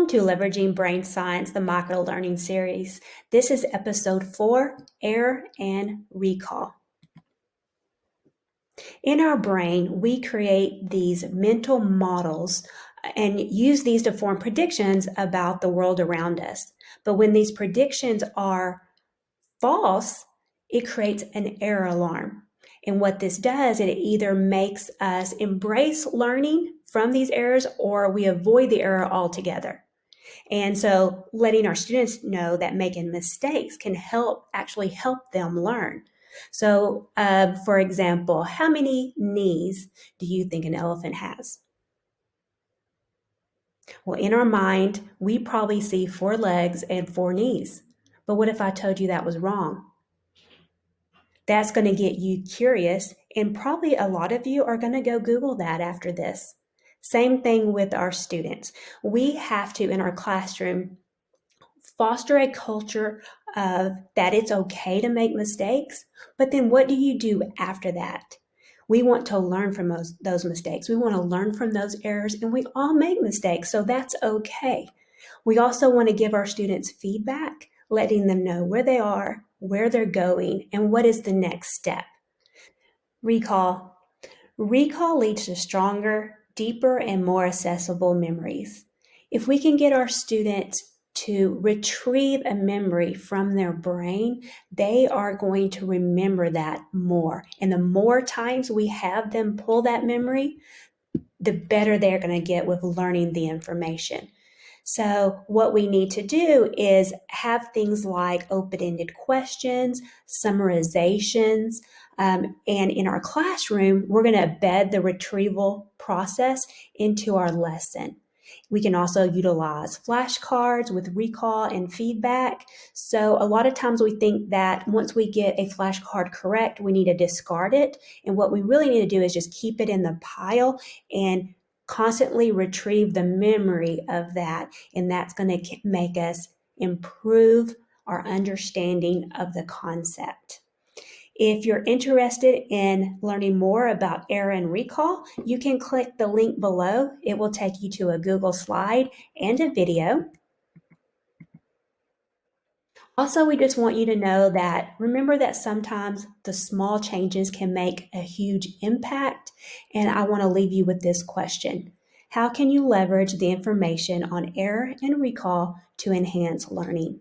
Welcome to Leveraging Brain Science, the Micro Learning Series. This is episode 4, Error and Recall. In our brain, we create these mental models and use these to form predictions about the world around us. But when these predictions are false, it creates an error alarm. And what this does, it either makes us embrace learning from these errors or we avoid the error altogether. And so letting our students know that making mistakes can actually help them learn. So, for example, how many knees do you think an elephant has? Well, in our mind, we probably see 4 legs and 4 knees. But what if I told you that was wrong? That's going to get you curious, and probably a lot of you are going to go Google that after this. Same thing with our students. We have to, in our classroom, foster a culture of that it's okay to make mistakes, but then what do you do after that? We want to learn from those mistakes. We want to learn from those errors, and we all make mistakes, so that's okay. We also want to give our students feedback, letting them know where they are, where they're going, and what is the next step. Recall. Recall leads to stronger, deeper, and more accessible memories. If we can get our students to retrieve a memory from their brain, they are going to remember that more. And the more times we have them pull that memory, the better they're going to get with learning the information. So what we need to do is have things like open-ended questions, summarizations, and in our classroom, we're going to embed the retrieval process into our lesson. We can also utilize flashcards with recall and feedback. So a lot of times we think that once we get a flashcard correct, we need to discard it. And what we really need to do is just keep it in the pile and constantly retrieve the memory of that, and that's going to make us improve our understanding of the concept. If you're interested in learning more about error and recall, you can click the link below. It will take you to a Google slide and a video. Also, we just want you to know that remember that sometimes the small changes can make a huge impact. And I want to leave you with this question. How can you leverage the information on error and recall to enhance learning?